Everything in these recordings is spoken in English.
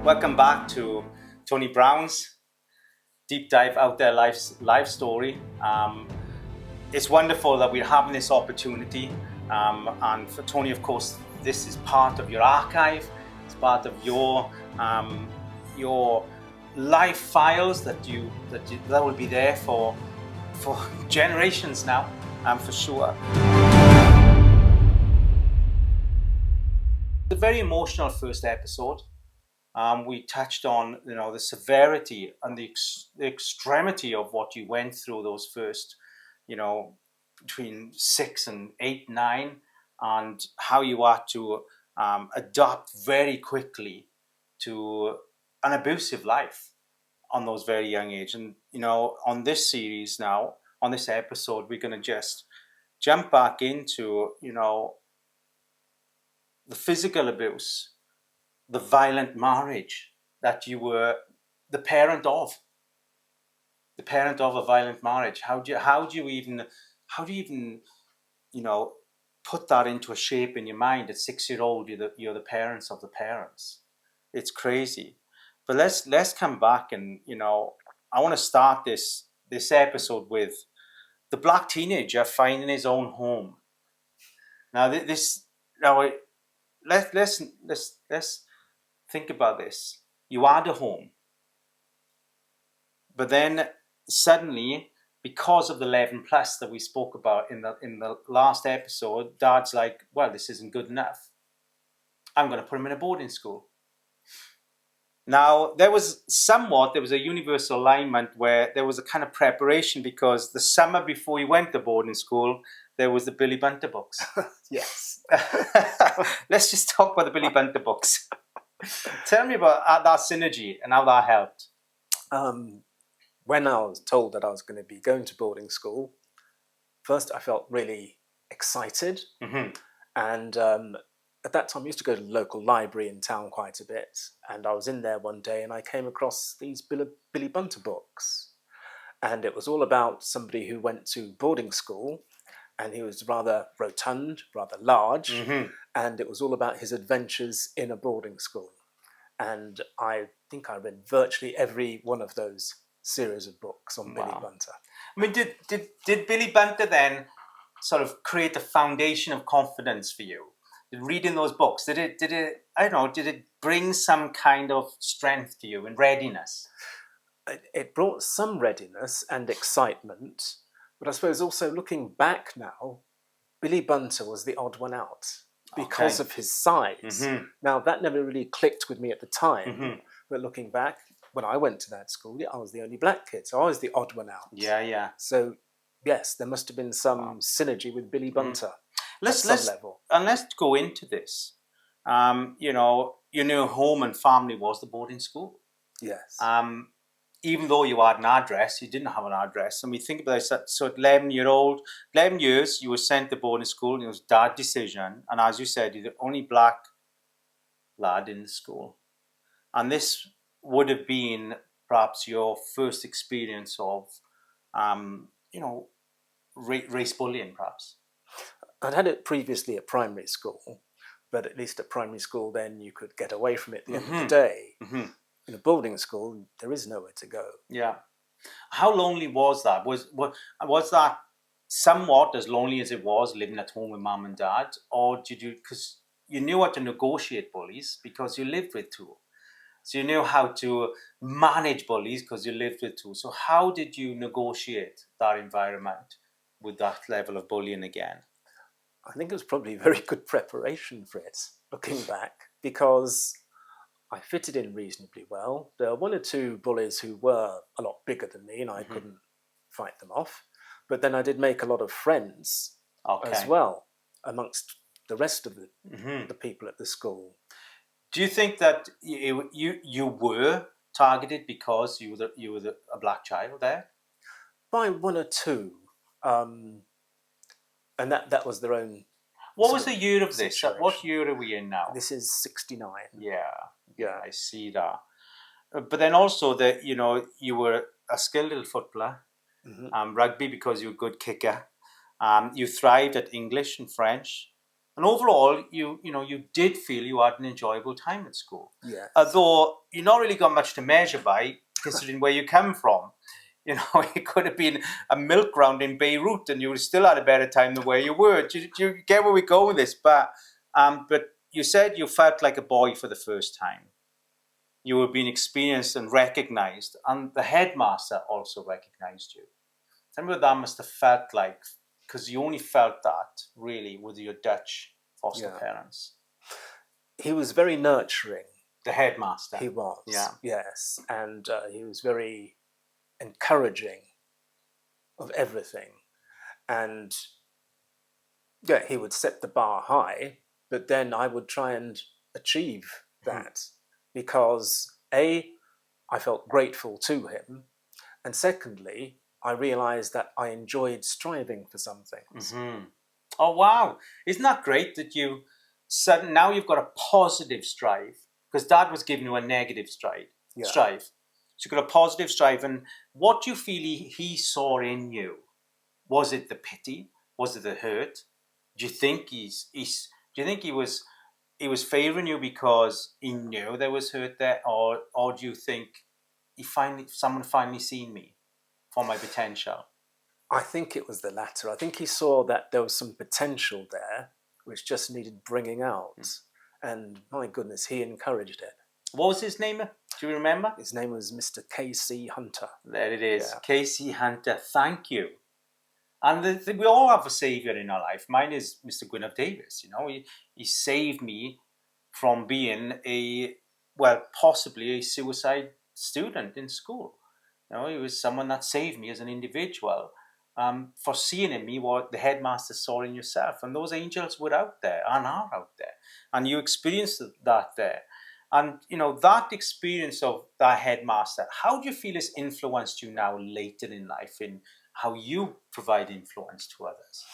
Welcome back to Tony Brown's deep dive out there life story. It's wonderful that we're having this opportunity, and for Tony, of course, this is part of your archive. It's part of your life files that will be there for generations now, for sure. It's a very emotional first episode. We touched on, the severity and the extremity of what you went through those first, between 6 and 8, 9, and how you had to adapt very quickly to an abusive life on those very young age. And, on this series now, on this episode, we're going to just jump back into, the physical abuse, the violent marriage that you were the parent of a violent marriage. How do you even put that into a shape in your mind? At 6-year-old, you're the parents of the parents. It's crazy. But let's come back, and I want to start this episode with the black teenager finding his own home. Now let's think about this. You had a home, but then suddenly, because of the 11 plus that we spoke about in the last episode, Dad's like, well, this isn't good enough. I'm going to put him in a boarding school. Now, there was a universal alignment where there was a kind of preparation, because the summer before he went to boarding school, there was the Billy Bunter books. Yes. Let's just talk about the Billy Bunter books. Tell me about that synergy and how that helped. When I was told that I was going to be going to boarding school, first I felt really excited. Mm-hmm. And at that time I used to go to the local library in town quite a bit. And I was in there one day and I came across these Billy Bunter books. And it was all about somebody who went to boarding school, and he was rather rotund, rather large. Mm-hmm. And it was all about his adventures in a boarding school. And I think I read virtually every one of those series of books on Billy Bunter. I mean, did Billy Bunter then sort of create a foundation of confidence for you? Did reading those books, did it bring some kind of strength to you and readiness? It brought some readiness and excitement, but I suppose also looking back now, Billy Bunter was the odd one out because of his size. Mm-hmm. Now, that never really clicked with me at the time, Mm-hmm. but looking back, when I went to that school, I was the only black kid, so I was the odd one out. Yeah. So, yes, there must have been some synergy with Billy Bunter at some level. And let's go into this. Your home and family was the boarding school. Yes. Even though you had an address, you didn't have an address. And we think about it, so at 11 years, you were sent to boarding school, and it was Dad's decision. And as you said, you're the only black lad in the school. And this would have been perhaps your first experience of, race bullying, perhaps. I'd had it previously at primary school, but at least at primary school, then you could get away from it at the end of the day. Mm-hmm. In a boarding school, there is nowhere to go. Yeah. How lonely was that? Was that somewhat as lonely as it was living at home with mum and dad? Or did you, because you knew how to negotiate bullies because you lived with two. So you knew how to manage bullies because you lived with two. So how did you negotiate that environment with that level of bullying again? I think it was probably very good preparation for it, looking back, because I fitted in reasonably well. There were one or two bullies who were a lot bigger than me, and I couldn't fight them off. But then I did make a lot of friends as well amongst the rest of the people at the school. Do you think that you were targeted because you were a black child there? By one or two, and that was their own. What was the year of this? Situation. What year are we in now? This is 69. Yeah, I see that. But then also that you were a skilled little footballer, rugby because you were a good kicker. You thrived at English and French. And overall, you did feel you had an enjoyable time at school. Yes. Although you're not really got much to measure by, considering where you come from. It could have been a milk ground in Beirut, and you would still had a better time than where you were. Do you get where we go with this? But you said you felt like a boy for the first time. You were being experienced and recognized, and the headmaster also recognized you. Tell me what that must have felt like, because you only felt that really with your Dutch foster parents. He was very nurturing. The headmaster. He was, yeah. Yes, and he was very encouraging of everything. And he would set the bar high, but then I would try and achieve that because A, I felt grateful to him, and secondly, I realized that I enjoyed striving for some things. Mm-hmm. Oh, wow. Isn't that great that now you've got a positive strive, because Dad was giving you a negative strive. So you've got a positive strive, and what do you feel he saw in you? Was it the pity? Was it the hurt? Do you think he was favouring you because he knew there was hurt there, or do you think someone finally seen me for my potential? I think it was the latter. I think he saw that there was some potential there which just needed bringing out, and my goodness, he encouraged it. What was his name? Do you remember? His name was Mr. K.C. Hunter. There it is, K.C. Hunter. Thank you. And we all have a saviour in our life. Mine is Mr. Gwyneth Davis. He saved me from being possibly a suicide student in school. He was someone that saved me as an individual, for seeing in me what the headmaster saw in yourself. And those angels were out there and are out there. And you experienced that there. And, that experience of that headmaster, how do you feel has influenced you now later in life in how you provide influence to others?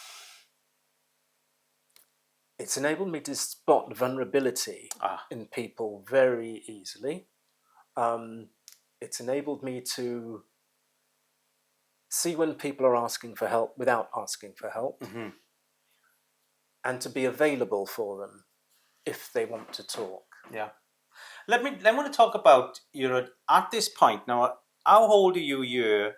It's enabled me to spot vulnerability in people very easily. It's enabled me to see when people are asking for help without asking for help, and to be available for them if they want to talk. Yeah. I want to talk about at this point now. How old are you? You're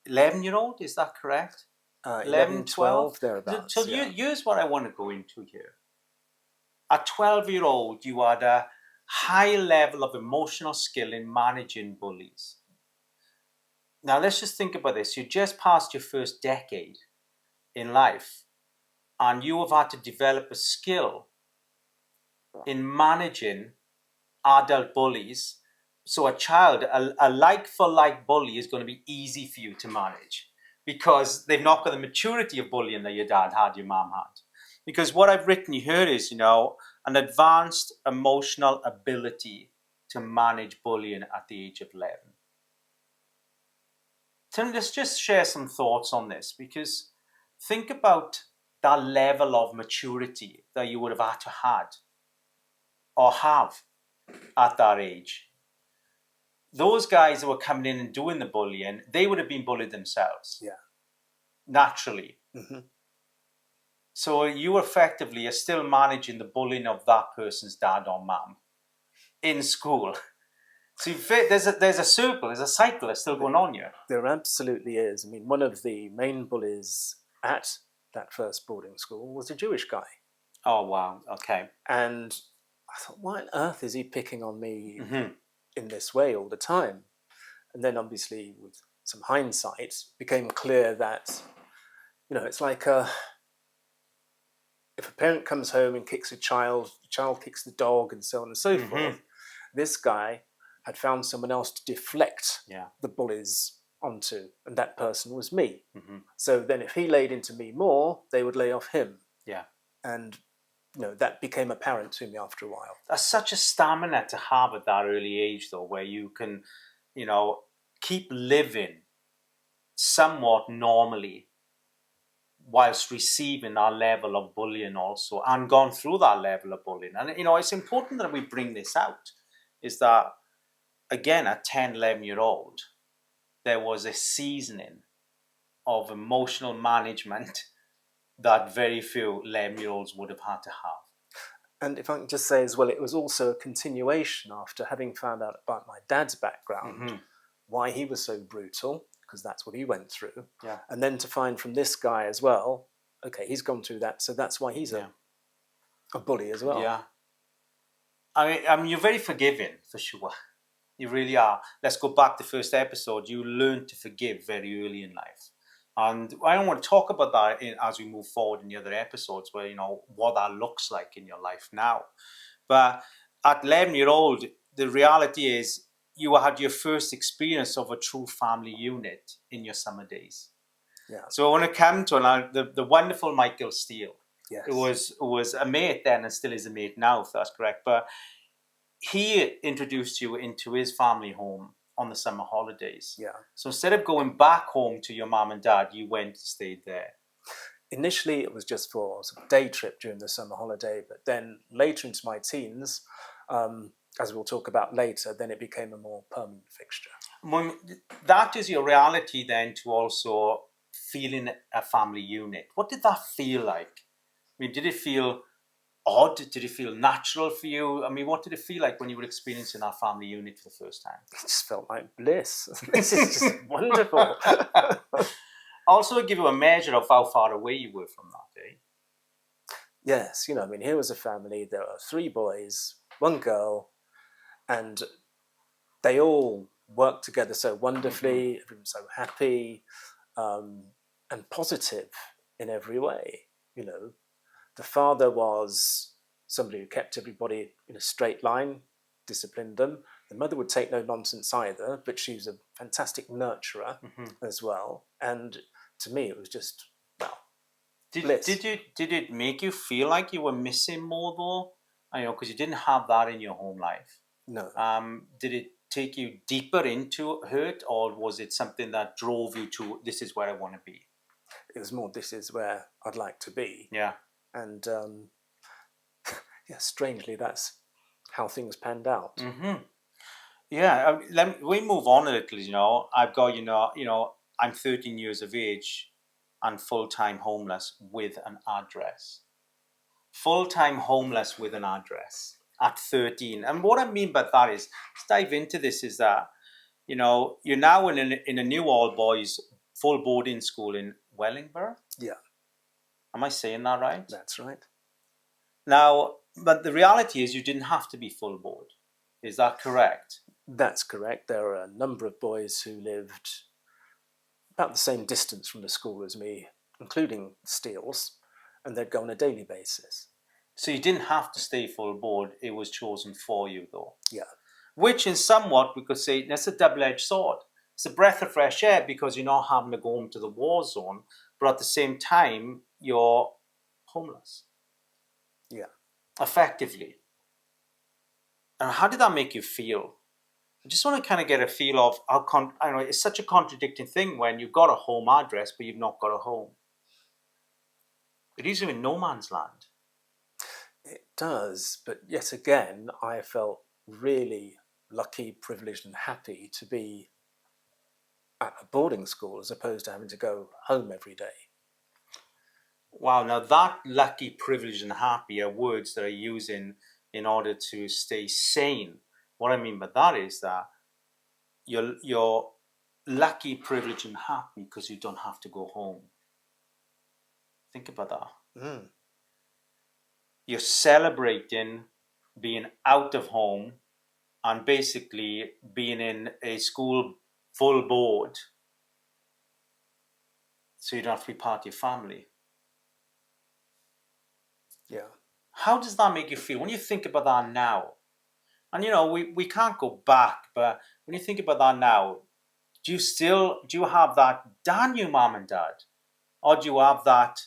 11-year-old, is that correct? 11, 12, thereabouts. So here's what I want to go into here. At 12-year-old, you had a high level of emotional skill in managing bullies. Now let's just think about this. You just passed your first decade in life, and you have had to develop a skill in managing adult bullies. So a like-for-like bully is going to be easy for you to manage, because they've not got the maturity of bullying that your dad had, your mom had. Because what I've written here is, an advanced emotional ability to manage bullying at the age of 11. Tim, let's just share some thoughts on this, because think about that level of maturity that you would have had to or have at that age. Those guys that were coming in and doing the bullying, they would have been bullied themselves. Yeah. Naturally. Mm-hmm. So you effectively are still managing the bullying of that person's dad or mom in school. So there's a circle, there's a cycle that's still going on here. There absolutely is. I mean, one of the main bullies at that first boarding school was a Jewish guy. Oh, wow. Okay. And I thought, why on earth is he picking on me in this way all the time? And then obviously with some hindsight, it became clear that, it's like if a parent comes home and kicks a child, the child kicks the dog, and so on and so forth. This guy had found someone else to deflect the bullies onto, and that person was me. So then if he laid into me more, they would lay off him. Yeah. And that became apparent to me after a while. That's such a stamina to have at that early age, though, where you can, keep living somewhat normally whilst receiving that level of bullying also, and gone through that level of bullying. And, it's important that we bring this out, is that, again, at 10, 11-year-old, there was a seasoning of emotional management that very few 11-year-olds would have had to have. And if I can just say as well, it was also a continuation after having found out about my dad's background, why he was so brutal, because that's what he went through. Yeah. And then to find from this guy as well, okay, he's gone through that, so that's why he's a bully as well. Yeah. I mean, you're very forgiving, for sure. You really are. Let's go back to the first episode. You learn to forgive very early in life. And I don't want to talk about that as we move forward in the other episodes, where, you know, what that looks like in your life now. But at 11-year-old, the reality is you had your first experience of a true family unit in your summer days. Yeah. So when it came to the wonderful Michael Steele, Yes. who was a mate then and still is a mate now, if that's correct. But he introduced you into his family home on the summer holidays. Yeah. So instead of going back home to your mum and dad, you went and stayed there. Initially, it was just for a day trip during the summer holiday, but then later into my teens, as we'll talk about later, then it became a more permanent fixture. That is your reality then, to also feeling a family unit. What did that feel like? I mean, did it feel odd? Did it feel natural for you? I mean, what did it feel like when you were experiencing that family unit for the first time? It just felt like bliss. This is just wonderful. Also, give you a measure of how far away you were from that, eh? Yes, you know, I mean, here was a family. There were 3 boys, 1 girl, and they all worked together so wonderfully. Everyone was so happy and positive in every way. You know, the father was somebody who kept everybody in a straight line, disciplined them. The mother would take no nonsense either, but she was a fantastic nurturer as well. And to me, it was just, well, bliss. Did it make you feel like you were missing more though? I know, because you didn't have that in your home life. No. Did it take you deeper into hurt, or was it something that drove you to, this is where I want to be? It was more, this is where I'd like to be. Yeah. And yeah, strangely, that's how things panned out. Yeah, we move on a little. You know, I've got, I'm 13 years of age and full-time homeless with an address. Full-time homeless with an address at 13. And what I mean by that is, let's dive into this, is that, you know, you're now in a new all-boys full boarding school in Wellingborough. Yeah. Am I saying that right? That's right. Now, but the reality is you didn't have to be full board. Is that correct? That's correct. There are a number of boys who lived about the same distance from the school as me, including Steele's, and they'd go on a daily basis. So you didn't have to stay full board. It was chosen for you, though. Yeah. Which, in somewhat, we could say that's a double-edged sword. It's a breath of fresh air because you're not having to go home to the war zone, but at the same time, you're homeless. Yeah. Effectively. And how did that make you feel? I just want to kind of get a feel of how, I know it's such a contradicting thing when you've got a home address, but you've not got a home. It is in no man's land. It does, but yet again, I felt really lucky, privileged, and happy to be at a boarding school as opposed to having to go home every day. Wow, now that lucky, privileged, and happy are words that I use in order to stay sane. What I mean by that is that you're lucky, privileged, and happy because you don't have to go home. Think about that. You're celebrating being out of home and basically being in a school full board so you don't have to be part of your family. Yeah. How does that make you feel when you think about that now? And you know, we can't go back, but when you think about that now, do you have that, damn you, mom and dad? Or do you have that,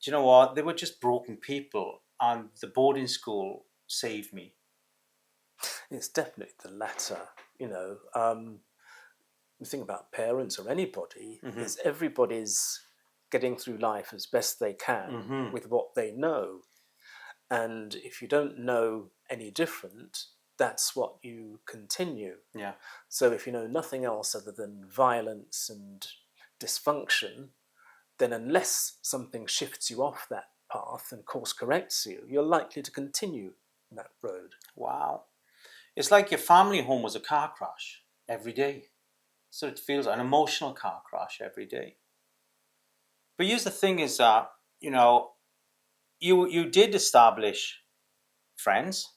do you know what, they were just broken people and the boarding school saved me? It's definitely the latter. You know, the thing about parents or anybody is everybody's getting through life as best they can with what they know. And if you don't know any different, that's what you continue. Yeah. So if you know nothing else other than violence and dysfunction, then unless something shifts you off that path and course corrects you, you're likely to continue that road. Wow. It's like your family home was a car crash every day. So it feels an emotional car crash every day. But here's the thing is that, you did establish friends,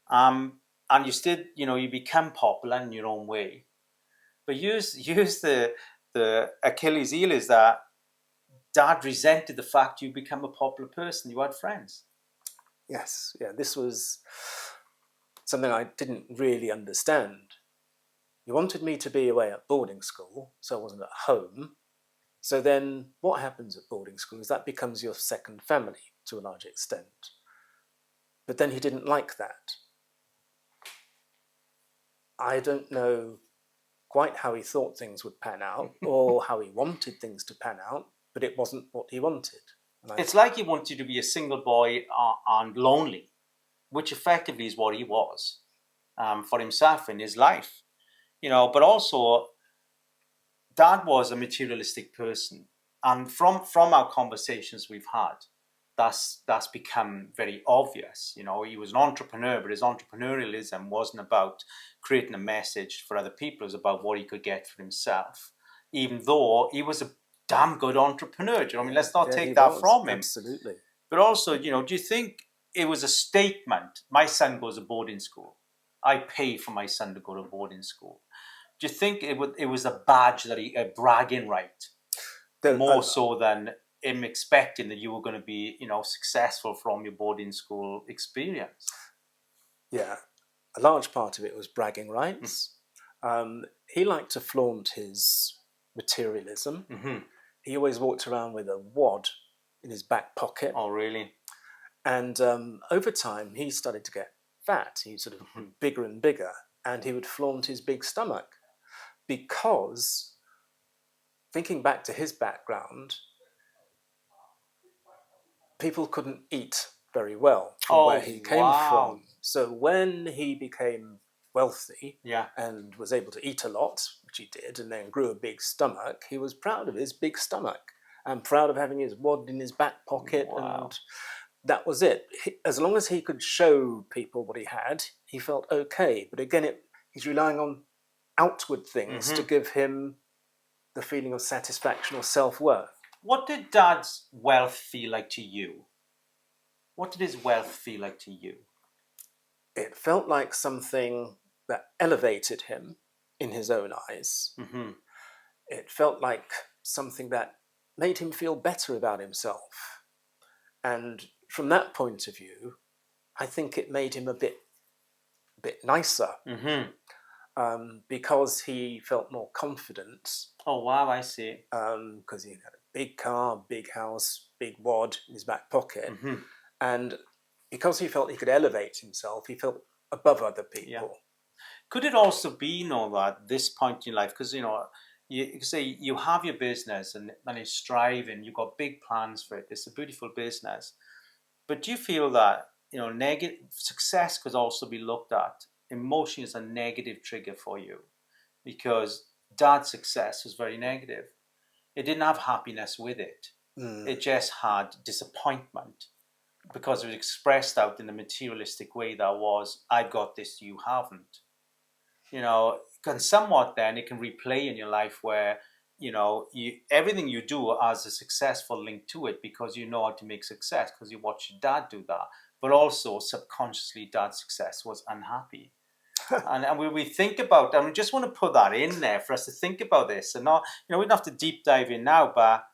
and you still, you become popular in your own way. But use the Achilles heel is that Dad resented the fact you become a popular person. You had friends. Yes, yeah, this was something I didn't really understand. He wanted me to be away at boarding school, so I wasn't at home. So then what happens at boarding school is that becomes your second family to a large extent. But then he didn't like that. I don't know quite how he thought things would pan out or how he wanted things to pan out, but it wasn't what he wanted. It's like he wanted you to be a single boy and lonely, which effectively is what he was for himself in his life. But also, Dad was a materialistic person. And from our conversations we've had, that's become very obvious. He was an entrepreneur, but his entrepreneurialism wasn't about creating a message for other people. It was about what he could get for himself, even though he was a damn good entrepreneur. Do you know what I mean? Let's not take that from him. Absolutely. But also, do you think it was a statement? My son goes to boarding school. I pay for my son to go to boarding school. Do you think it was a badge that a bragging right, more so than him expecting that you were going to be, successful from your boarding school experience? Yeah, a large part of it was bragging rights. He liked to flaunt his materialism. Mm-hmm. He always walked around with a wad in his back pocket. Oh, really? And over time, he started to get fat. He sort of grew bigger and bigger, and he would flaunt his big stomach. Because, thinking back to his background, people couldn't eat very well from where he came from. So when he became wealthy and was able to eat a lot, which he did, and then grew a big stomach, he was proud of his big stomach and proud of having his wad in his back pocket. And that was it. As long as he could show people what he had, he felt okay. But again, he's relying on outward things to give him the feeling of satisfaction or self-worth. What did Dad's wealth feel like to you? What did his wealth feel like to you? It felt like something that elevated him in his own eyes. Mm-hmm. It felt like something that made him feel better about himself. And from that point of view, I think it made him a bit nicer. Mm-hmm. Because he felt more confident. Oh, wow, I see. Because he had a big car, big house, big wad in his back pocket. Mm-hmm. And because he felt he could elevate himself, he felt above other people. Yeah. Could it also be, that this point in life, because, you say you have your business and it's striving, you've got big plans for it, it's a beautiful business. But do you feel that, negative success could also be looked at? Emotion is a negative trigger for you because Dad's success was very negative. It didn't have happiness with it. It just had disappointment because it was expressed out in a materialistic way that was, I've got this, you haven't. Can somewhat then it can replay in your life where, everything you do has a successful link to it because you know how to make success because you watch your dad do that. But also subconsciously Dad's success was unhappy. and we think about, and we just want to put that in there for us to think about this. And not, we don't have to deep dive in now, but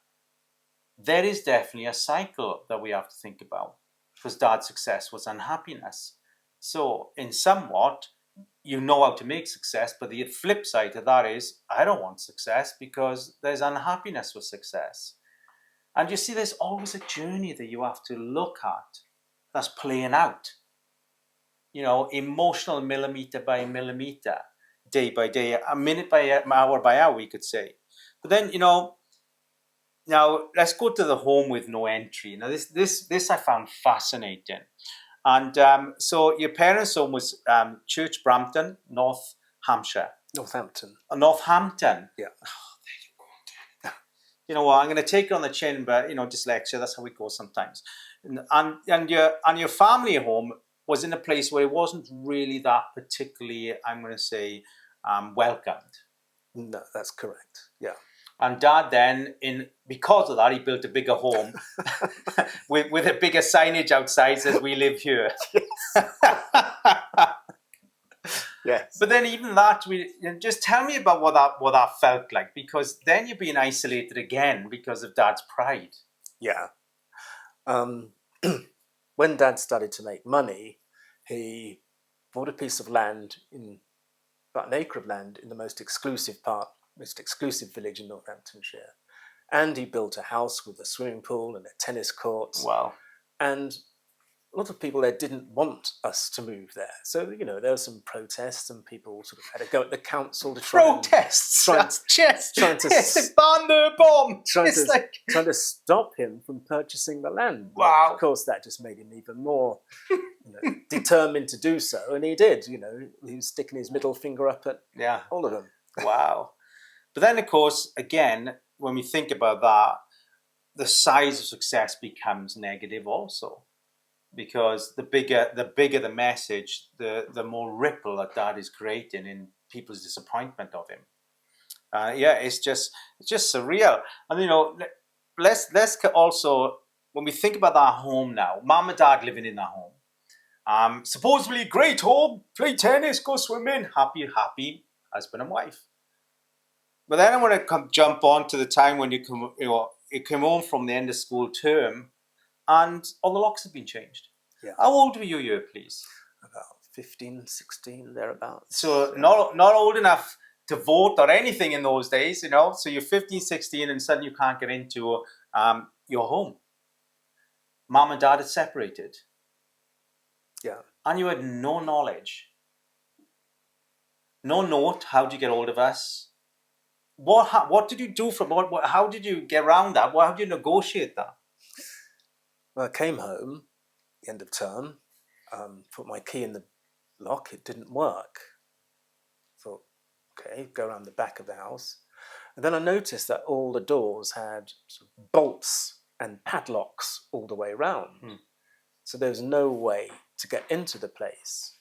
there is definitely a cycle that we have to think about because Dad's success was unhappiness. So in somewhat, you know how to make success, but the flip side to that is, I don't want success because there's unhappiness with success. And you see, there's always a journey that you have to look at that's playing out. Emotional millimeter by millimeter, day by day, a minute by hour by hour, we could say. But then, now let's go to the home with no entry. Now, this I found fascinating. And so your parents' home was Church Brampton, Northampton. Northampton. Northampton. Yeah. Oh, there you you know what, I'm going to take it on the chin, but dyslexia, that's how it goes sometimes. And your family home was in a place where it wasn't really that particularly, I'm going to say, welcomed. No, that's correct. Yeah. And Dad then, because of that, he built a bigger home with a bigger signage outside says "We live here." Yes. Yes. But then even that, just tell me about what that felt like, because then you're being isolated again because of Dad's pride. Yeah. When Dad started to make money, he bought a piece of land, about an acre of land in the most exclusive village in Northamptonshire. And he built a house with a swimming pool and a tennis court. Wow. And a lot of people there didn't want us to move there. So, there were some protests and people sort of had to go at the council to protests. Trying to ban the bomb. Trying to stop him from purchasing the land. Wow. Of course, that just made him even more determined to do so. And he did, he was sticking his middle finger up at all of them. Wow. But then, of course, again, when we think about that, the size of success becomes negative also. Because the bigger the message, the more ripple that is creating in people's disappointment of him. It's just surreal. And let's also, when we think about that home now, Mum and Dad living in that home, supposedly great home, play tennis, go swimming, happy husband and wife. But then I want to jump on to the time when you came home from the end of school term, and all the locks have been changed. Yeah. How old were you, please? About 15, 16, thereabouts. So not old enough to vote or anything in those days, So you're 15, 16, and suddenly you can't get into your home. Mum and Dad had separated. Yeah. And you had no knowledge. No note, how did you get hold of us? What did you do how did you get around that? How did you negotiate that? Well, I came home, the end of term, put my key in the lock, it didn't work. Thought, okay, go around the back of the house. And then I noticed that all the doors had sort of bolts and padlocks all the way around. So there was no way to get into the place.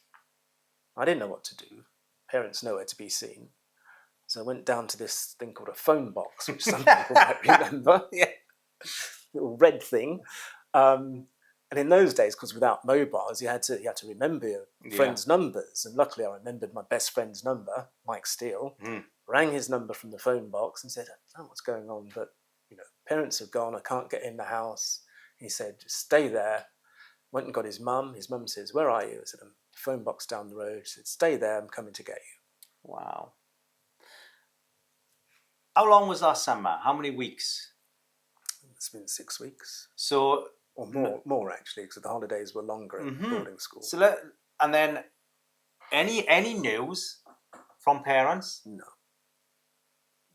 I didn't know what to do. Parents nowhere to be seen. So I went down to this thing called a phone box, which some people might remember. Yeah. Little red thing. And in those days, because without mobiles, you had to remember your friends' numbers. And luckily, I remembered my best friend's number, Mike Steele. Rang his number from the phone box and said, "I don't know what's going on, but parents have gone. I can't get in the house." He said, "Just stay there." Went and got his mum. His mum says, "Where are you?" I said, "I'm phone box down the road." She said, "Stay there. I'm coming to get you." Wow. How long was that summer? How many weeks? It's been 6 weeks. So, or more actually, because the holidays were longer at boarding school. So and then any news from parents? No.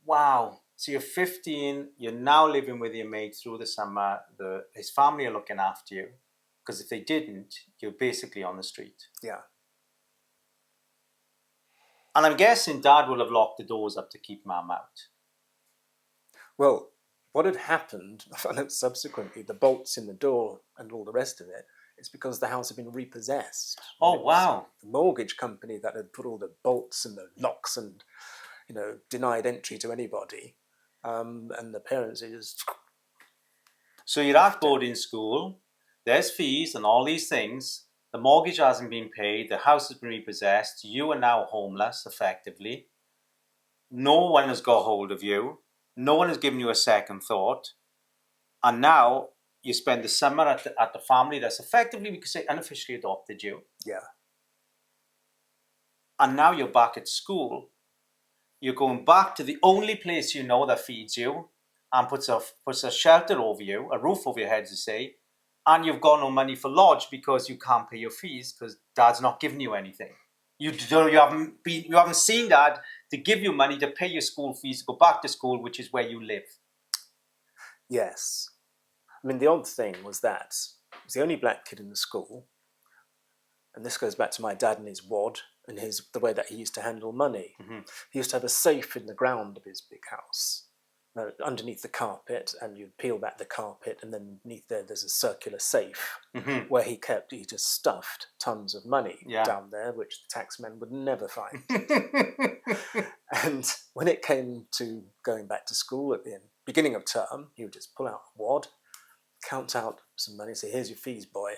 Wow. So you're 15. You're now living with your mate through the summer. His family are looking after you, because if they didn't, you're basically on the street. Yeah. And I'm guessing Dad will have locked the doors up to keep Mum out. Well, what had happened, I found out subsequently, the bolts in the door and all the rest of it, it's because the house had been repossessed. Oh, wow. The mortgage company that had put all the bolts and the locks and, denied entry to anybody. And the parents are just... So you're at boarding school, there's fees and all these things, the mortgage hasn't been paid, the house has been repossessed, you are now homeless, effectively. No one has got hold of you. No one has given you a second thought. And now you spend the summer at the family that's effectively, we could say, unofficially adopted you. Yeah. And now you're back at school. You're going back to the only place you know that feeds you and puts a shelter over you, a roof over your head, as you say, and you've got no money for lodge because you can't pay your fees because Dad's not giving you anything. You haven't seen Dad to give you money to pay your school fees to go back to school, which is where you live. Yes. I mean, the odd thing was that I was the only black kid in the school, and this goes back to my dad and his wad and the way that he used to handle money. He used to have a safe in the ground of his big house, underneath the carpet, and you'd peel back the carpet, and then beneath there's a circular safe Mm-hmm. where he just stuffed tons of money Yeah. down there, which the taxmen would never find. And when it came to going back to school at the beginning of term, he would just pull out a wad, count out some money, say, "Here's your fees, boy."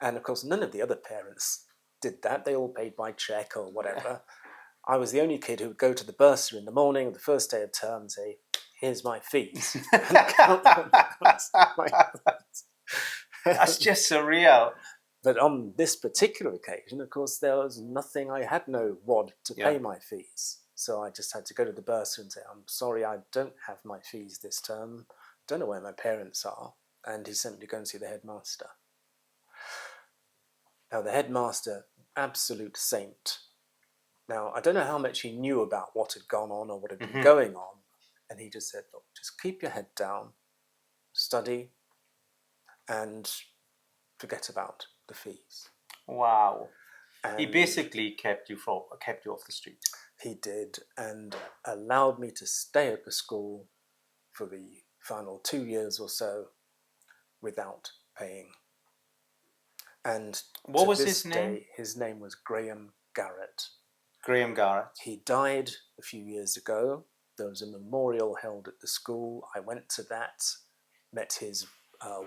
And of course, none of the other parents did that. They all paid by check or whatever. I was the only kid who would go to the bursary in the morning, the first day of term, and say, "Here's my fees." And count them out like that. That's just surreal. But on this particular occasion, of course, there was nothing. I had no wad to pay my fees. So I just had to go to the bursar and say, "I'm sorry, I don't have my fees this term. Don't know where my parents are." And he sent me to go and see the headmaster. Now, the headmaster, absolute saint. Now, I don't know how much he knew about what had gone on or what had been going on. And he just said, "Look, just keep your head down, study, and forget about the fees." Wow. And he basically kept you off the street. He did, and allowed me to stay at the school for the final 2 years or so without paying. And what was his name? His name was Graham Garrett. Graham Garrett. He died a few years ago. There was a memorial held at the school. I went to that, met his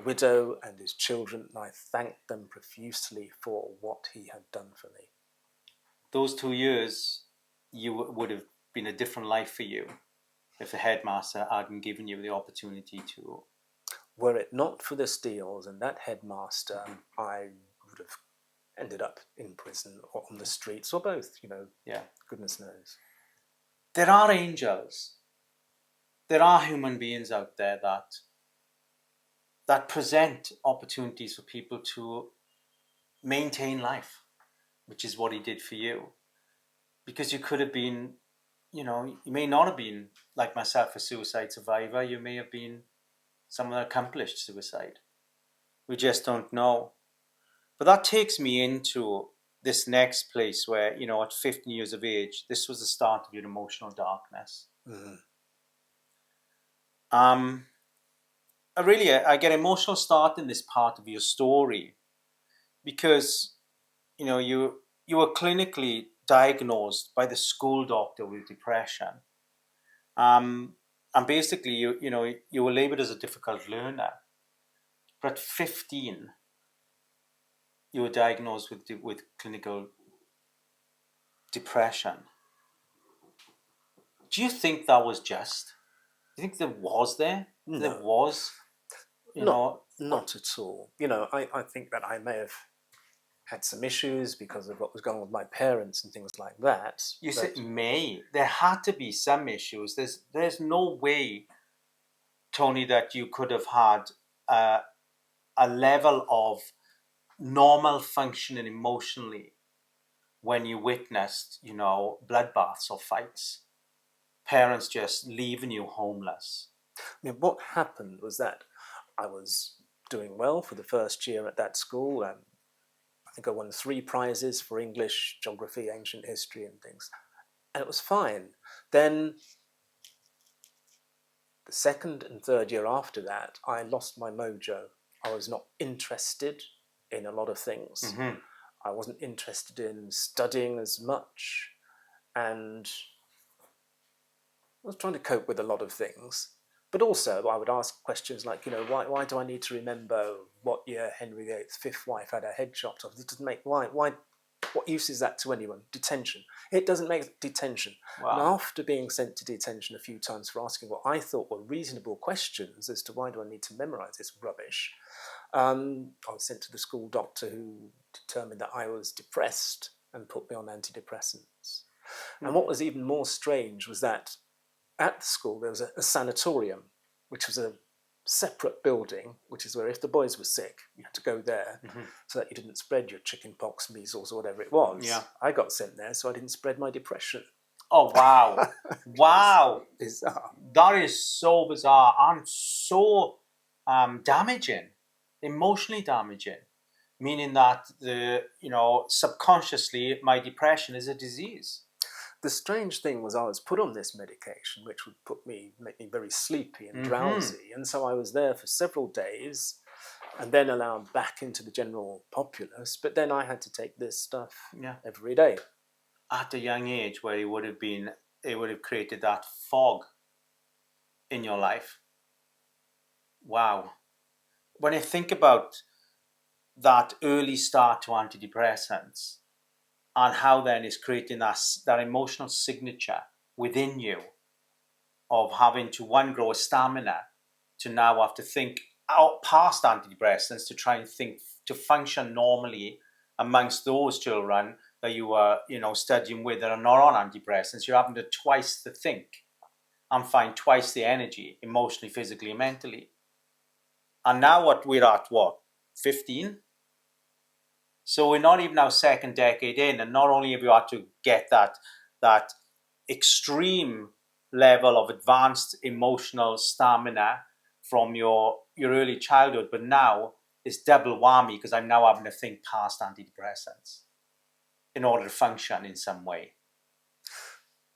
widow and his children, and I thanked them profusely for what he had done for me. Those 2 years, you would have been a different life for you if the headmaster hadn't given you the opportunity to. Were it not for the Steels and that headmaster, I would have ended up in prison or on the streets, or both, Yeah. Goodness knows. There are angels. There are human beings out there that present opportunities for people to maintain life, which is what he did for you. Because you could have been, you may not have been, like myself, a suicide survivor. You may have been someone accomplished suicide. We just don't know. But that takes me into this next place where, at 15 years of age, this was the start of your emotional darkness. I get emotional start in this part of your story because, you were clinically diagnosed by the school doctor with depression. And basically, you were labeled as a difficult learner. But at 15, you were diagnosed with clinical depression. Do you think that was just? Do you think there was there? No. There was? Not at all. I think that I may have had some issues because of what was going on with my parents and things like that. You said may. There had to be some issues. There's no way, Tony, that you could have had a level of normal functioning emotionally when you witnessed, bloodbaths or fights. Parents just leaving you homeless. What happened was that I was doing well for the first year at that school, and I think I won 3 prizes for English, geography, ancient history and things. And it was fine. Then the second and third year after that, I lost my mojo. I was not interested in a lot of things. I wasn't interested in studying as much, and I was trying to cope with a lot of things. But also, I would ask questions like, why do I need to remember what year Henry VIII's 5th wife had her head chopped off? It doesn't make, why, what use is that to anyone? Detention. It doesn't make detention. Wow. And after being sent to detention a few times for asking what I thought were reasonable questions as to why do I need to memorize this rubbish, I was sent to the school doctor who determined that I was depressed and put me on anti-depressants. And what was even more strange was that at the school there was a sanatorium, which was a separate building, which is where if the boys were sick, you had to go there so that you didn't spread your chicken pox, measles, or whatever it was. Yeah. I got sent there so I didn't spread my depression. Oh, wow. Wow. Bizarre. That is so bizarre and so damaging, emotionally damaging, meaning that subconsciously my depression is a disease. The strange thing was I was put on this medication, which would make me very sleepy and Mm-hmm. drowsy. And so I was there for several days and then allowed back into the general populace. But then I had to take this stuff every day. At a young age where it would have created that fog in your life. Wow. When I think about that early start to antidepressants and how then is creating that emotional signature within you of having to, one, grow a stamina to now have to think out past antidepressants to try and think, to function normally amongst those children that you were, studying with that are not on antidepressants. You're having to twice the think and find twice the energy, emotionally, physically, and mentally. And now we're at 15? So we're not even our second decade in, and not only have you had to get that extreme level of advanced emotional stamina from your early childhood, but now it's double whammy because I'm now having to think past antidepressants in order to function in some way.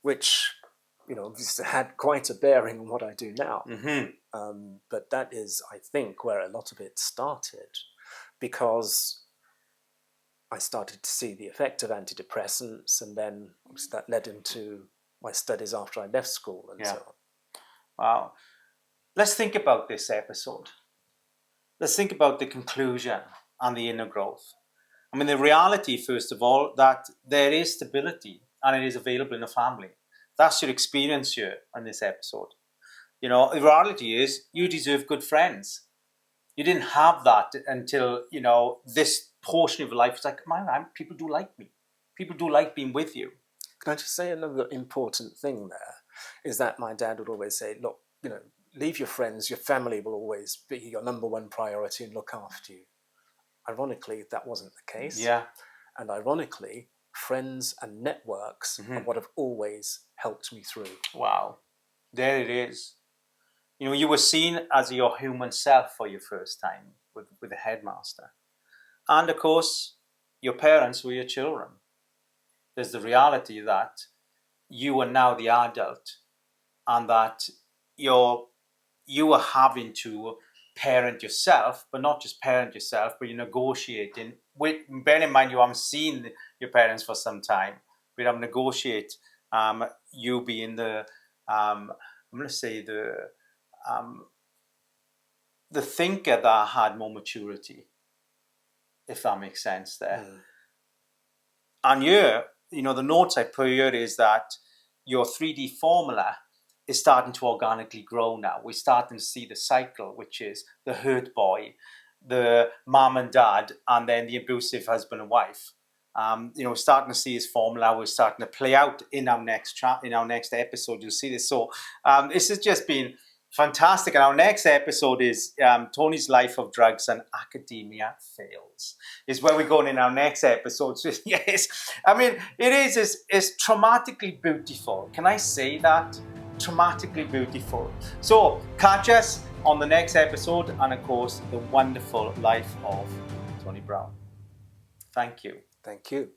Which, had quite a bearing on what I do now. Mm-hmm. But that is, I think, where a lot of it started, because I started to see the effect of antidepressants, and then that led into my studies after I left school and so on. Wow. Let's think about this episode. Let's think about the conclusion and the inner growth. I mean, the reality, first of all, that there is stability and it is available in the family. That's your experience here on this episode. The reality is you deserve good friends. You didn't have that until, this portion of your life. It's like, man, people do like me. People do like being with you. Can I just say another important thing there is that my dad would always say, look, leave your friends, your family will always be your number one priority and look after you. Ironically, that wasn't the case. Yeah. And ironically, friends and networks are what have always helped me through. Wow. There it is. You were seen as your human self for your first time with the headmaster. And of course, your parents were your children. There's the reality that you are now the adult and that you are having to parent yourself, but not just parent yourself, but you're negotiating with, bear in mind you haven't seen your parents for some time, but I'm negotiate you being the I'm going to say the thinker that had more maturity, if that makes sense there. And here, the notes I put here is that your 3D formula is starting to organically grow now. We're starting to see the cycle, which is the hurt boy, the mom and dad, and then the abusive husband and wife. Starting to see his formula. We're starting to play out in our next episode. You'll see this. So this has just been fantastic. And our next episode is Tony's life of drugs and academia fails. Is where we're going in our next episode. So yes, I mean it's traumatically beautiful. Can I say that? Traumatically beautiful. So catch us on the next episode, and of course the wonderful life of Tony Brown. Thank you. Thank you.